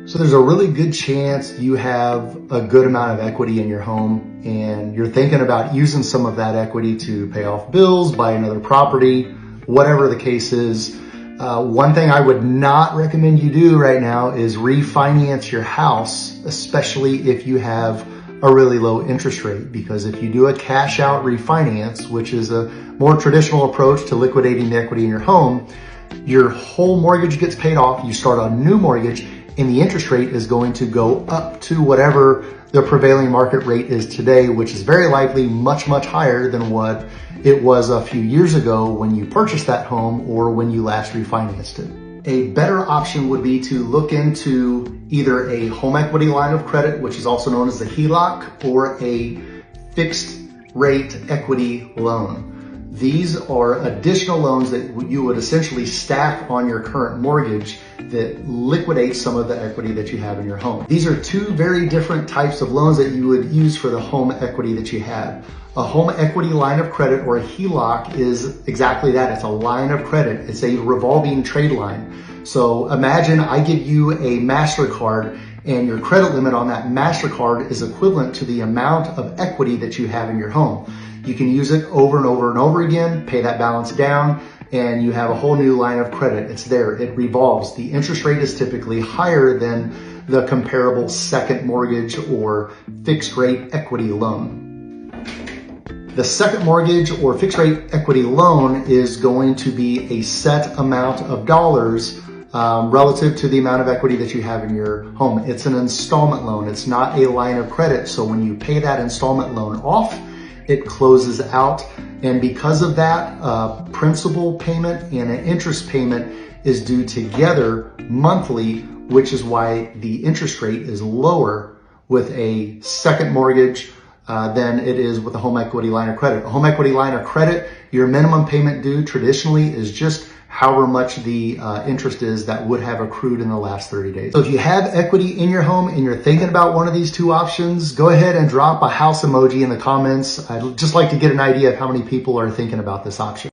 So there's a really good chance you have a good amount of equity in your home and you're thinking about using some of that equity to pay off bills, buy another property, whatever the case is. One thing I would not recommend you do right now is refinance your house, especially if you have a really low interest rate, because if you do a cash out refinance, which is a more traditional approach to liquidating the equity in your home, your whole mortgage gets paid off, you start a new mortgage, and the interest rate is going to go up to whatever the prevailing market rate is today, which is very likely much, much higher than what it was a few years ago when you purchased that home or when you last refinanced it. A better option would be to look into either a home equity line of credit, which is also known as the HELOC, or a fixed rate equity loan. These are additional loans that you would essentially stack on your current mortgage that liquidate some of the equity that you have in your home. These are two very different types of loans that you would use for the home equity that you have. A home equity line of credit, or a HELOC, is exactly that. It's a line of credit. It's a revolving trade line. So imagine I give you a MasterCard and your credit limit on that MasterCard is equivalent to the amount of equity that you have in your home. You can use it over and over and over again, pay that balance down, and you have a whole new line of credit. It's there, it revolves. The interest rate is typically higher than the comparable second mortgage or fixed rate equity loan. The second mortgage or fixed rate equity loan is going to be a set amount of dollars relative to the amount of equity that you have in your home. It's an installment loan. It's not a line of credit. So when you pay that installment loan off, it closes out. And because of that, principal payment and an interest payment is due together monthly, which is why the interest rate is lower with a second mortgage than it is with a home equity line of credit. A home equity line of credit, your minimum payment due traditionally is just however much the interest is that would have accrued in the last 30 days. So if you have equity in your home and you're thinking about one of these two options, go ahead and drop a house emoji in the comments. I'd just like to get an idea of how many people are thinking about this option.